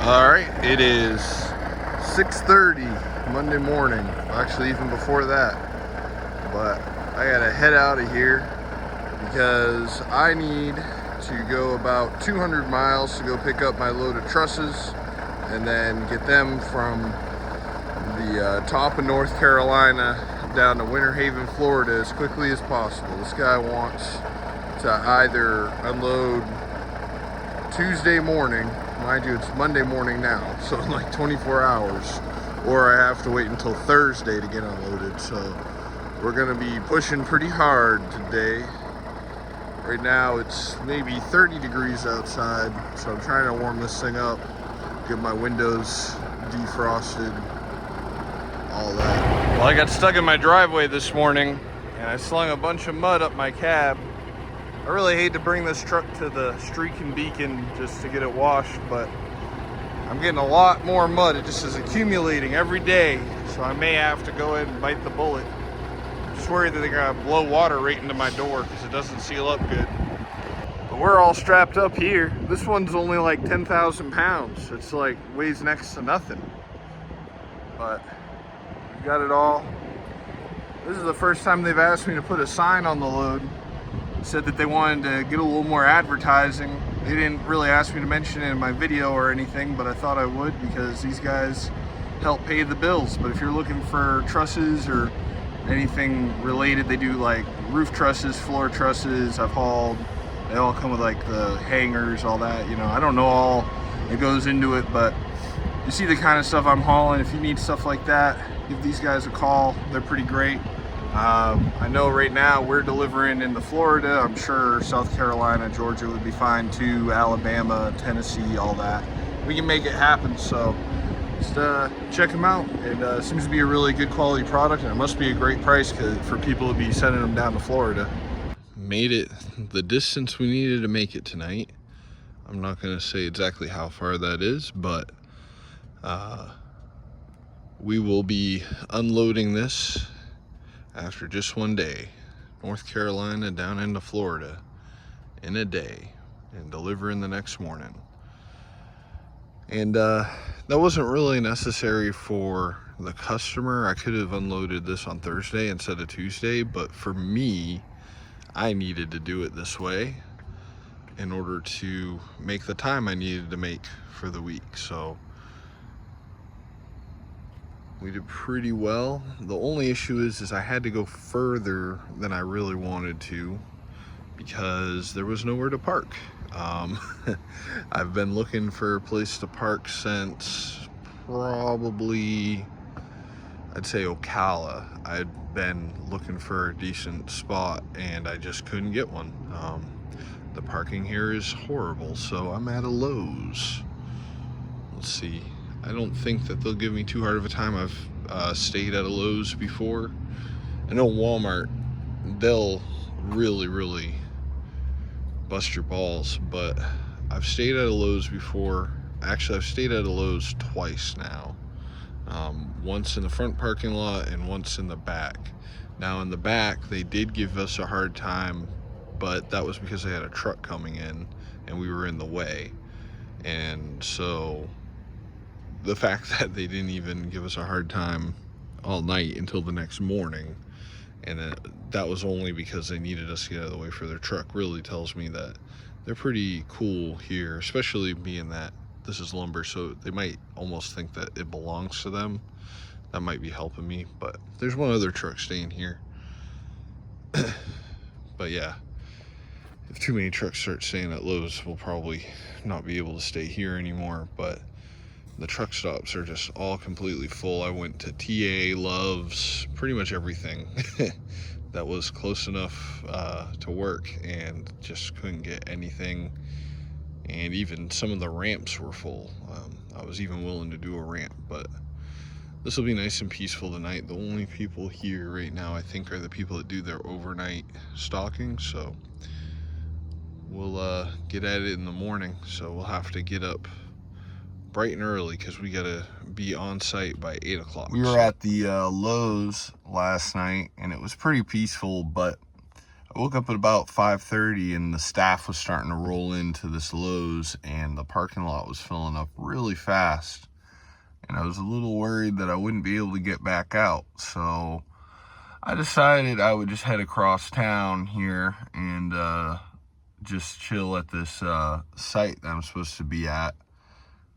All right, it is 6:30 Monday morning. Actually, even before that. But I gotta head out of here because I need to go about 200 miles to go pick up my load of trusses and then get them from the top of North Carolina down to Winter Haven, Florida as quickly as possible. This guy wants to either unload Tuesday morning, mind you it's Monday morning now, so in like 24 hours, or I have to wait until Thursday to get unloaded. So we're gonna be pushing pretty hard today. Right now it's maybe 30 degrees outside, so I'm trying to warm this thing up, get my windows defrosted, all that. Well, I got stuck in my driveway this morning and I slung a bunch of mud up my cab. I really hate to bring this truck to the Streak and Beacon just to get it washed, but I'm getting a lot more mud. It just is accumulating every day, so I may have to go ahead and bite the bullet. I'm just worried that they're gonna blow water right into my door because it doesn't seal up good. But we're all strapped up here. This one's only like 10,000 pounds. It's like weighs next to nothing. But we got it all. This is the first time they've asked me to put a sign on the load. Said that they wanted to get a little more advertising. They didn't really ask me to mention it in my video or anything, but I thought I would because these guys help pay the bills. But if you're looking for trusses or anything related, they do like roof trusses, floor trusses. I've hauled. They all come with like the hangers, all that. You know, I don't know all that goes into it, but you see the kind of stuff I'm hauling. If you need stuff like that, give these guys a call. They're pretty great. I know right now we're delivering into Florida. I'm sure South Carolina, Georgia would be fine too, Alabama, Tennessee, all that. We can make it happen, so just check them out. It seems to be a really good quality product, and it must be a great price for people to be sending them down to Florida. Made it the distance we needed to make it tonight. I'm not going to say exactly how far that is, but we will be unloading this after just one day, North Carolina down into Florida in a day, and delivering the next morning. And that wasn't really necessary for the customer. I could have unloaded this on Thursday instead of Tuesday, but for me, I needed to do it this way in order to make the time I needed to make for the week. So we did pretty well. The only issue is I had to go further than I really wanted to because there was nowhere to park. I've been looking for a place to park since probably, I'd say Ocala. I'd been looking for a decent spot and I just couldn't get one. The parking here is horrible, so I'm at a Lowe's. Let's see. I don't think that they'll give me too hard of a time. I've stayed at a Lowe's before. I know Walmart, they'll really bust your balls, but I've stayed at a Lowe's before. Actually, I've stayed at a Lowe's twice now. Once in the front parking lot and once in the back. Now in the back, they did give us a hard time, but that was because they had a truck coming in and we were in the way. And so the fact that they didn't even give us a hard time all night until the next morning, and that was only because they needed us to get out of the way for their truck, really tells me that they're pretty cool here, especially being that this is lumber, so they might almost think that it belongs to them. That might be helping me, but there's one other truck staying here. But yeah, if too many trucks start staying at Lowe's, we'll probably not be able to stay here anymore. But the truck stops are just all completely full. I went to TA, Love's, pretty much everything that was close enough to work, and just couldn't get anything. And even some of the ramps were full. I was even willing to do a ramp, but this will be nice and peaceful tonight. The only people here right now, I think, are the people that do their overnight stocking. So we'll get at it in the morning. So we'll have to get up bright and early because we gotta be on site by 8 o'clock. We were at the Lowe's last night and it was pretty peaceful, but I woke up at about 5:30 and the staff was starting to roll into this Lowe's and the parking lot was filling up really fast. And I was a little worried that I wouldn't be able to get back out. So I decided I would just head across town here and just chill at this site that I'm supposed to be at.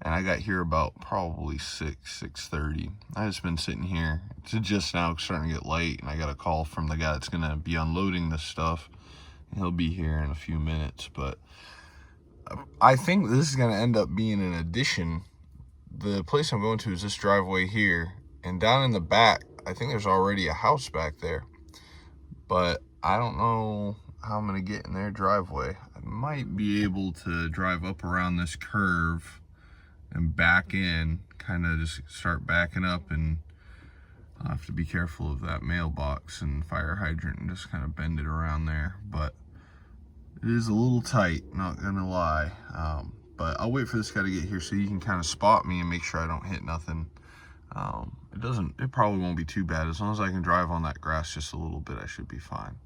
And I got here about probably 6:30. I just been sitting here. It's just now starting to get late, and I got a call from the guy that's gonna be unloading this stuff. He'll be here in a few minutes, but I think this is gonna end up being an addition. The place I'm going to is this driveway here, and down in the back, I think there's already a house back there, but I don't know how I'm gonna get in their driveway. I might be able to drive up around this curve and back in, kind of just start backing up, and I'll have to be careful of that mailbox and fire hydrant and just kind of bend it around there. But it is a little tight, not gonna lie. But I'll wait for this guy to get here so you can kind of spot me and make sure I don't hit nothing. It probably won't be too bad. As long as I can drive on that grass just a little bit, I should be fine.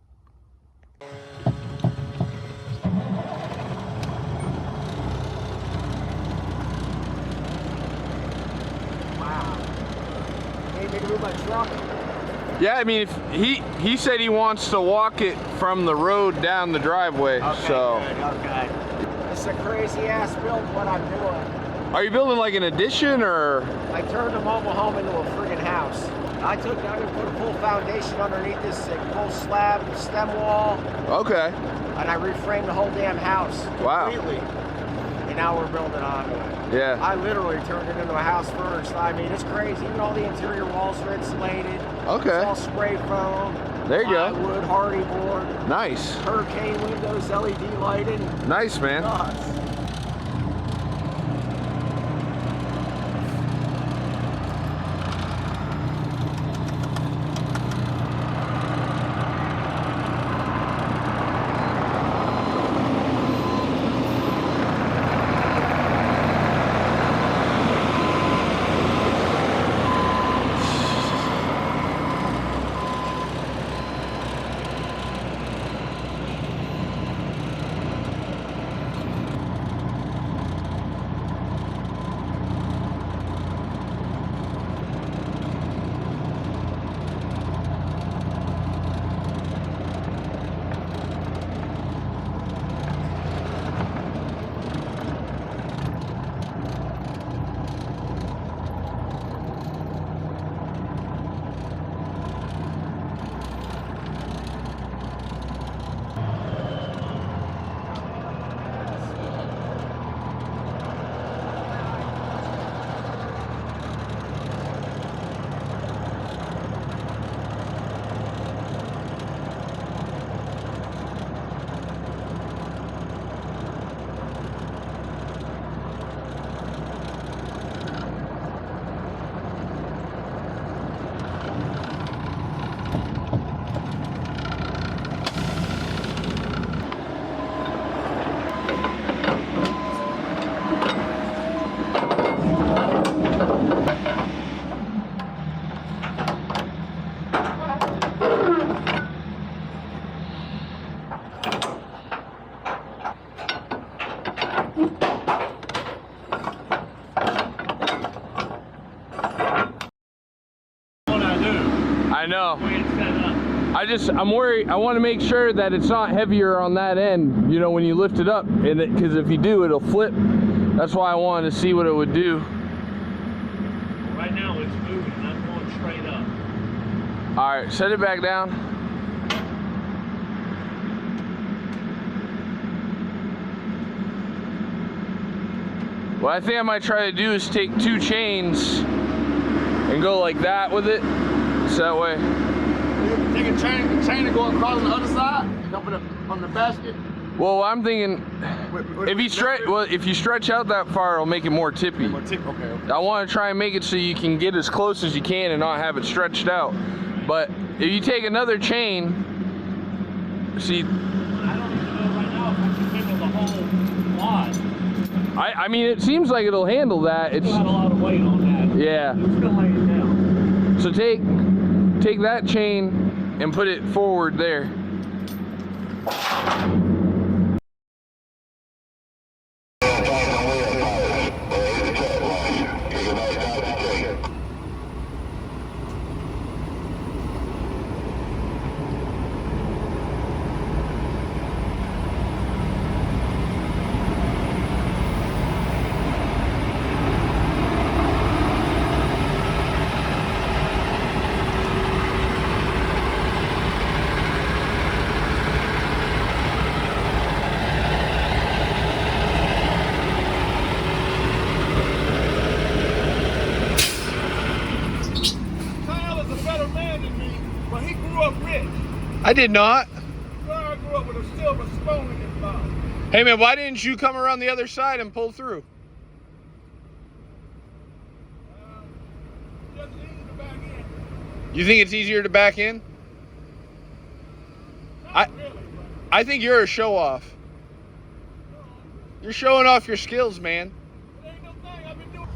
Yeah, I mean, if he said he wants to walk it from the road down the driveway. Okay, so good, okay. It's a crazy ass build what I'm doing. Are you building like an addition, or? I turned a mobile home into a friggin' house. I took down and put a full foundation underneath this full slab, stem wall. Okay. And I reframed the whole damn house. Wow. Completely. And now we're building onto it. Yeah. I literally turned it into a house first. I mean, it's crazy. Even all the interior walls are insulated. Okay. It's all spray foam. There you go. Wood, hardy board. Nice. Hurricane windows, LED lighting. Nice, man. Nuts. I know. I'm worried. I want to make sure that it's not heavier on that end, you know, when you lift it up, and because if you do, it'll flip. That's why I wanted to see what it would do. Right now it's moving. I'm going straight up. All right, set it back down. What I think I might try to do is take 2 chains and go like that with it. So that way. Take a chain and go across on the other side and dump it up on the basket. Well, I'm thinking if you stretch out that far, it'll make it more tippy. Okay. I want to try and make it so you can get as close as you can and not have it stretched out. But if you take another chain, see. I don't even know right now if I can handle the whole wad. I mean, it seems like it'll handle that. It's got a lot of weight on that. Yeah. It's gonna lay it down. So take that chain and put it forward there. I did not. I grew up with a silver spoon in his mouth. Hey man, why didn't you come around the other side and pull through? Just easy to back in. You think it's easier to back in? Not really, but I think you're a show off. You're showing off your skills, man. it ain't no thing I've been doing.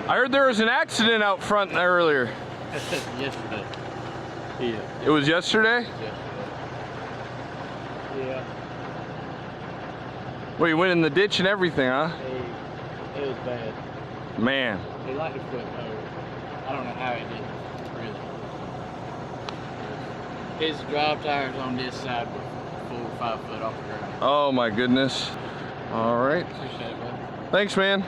I heard there was an accident out front earlier. Yesterday. Yeah. It was yesterday? Yeah. Well, you went in the ditch and everything, huh? It was bad. Man. He liked to flip over. I don't know how he did it, really. His drive tires on this side were 4 or 5 foot off the ground. Oh my goodness. All right. Appreciate it, bud. Thanks, man.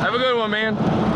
Have a good one, man.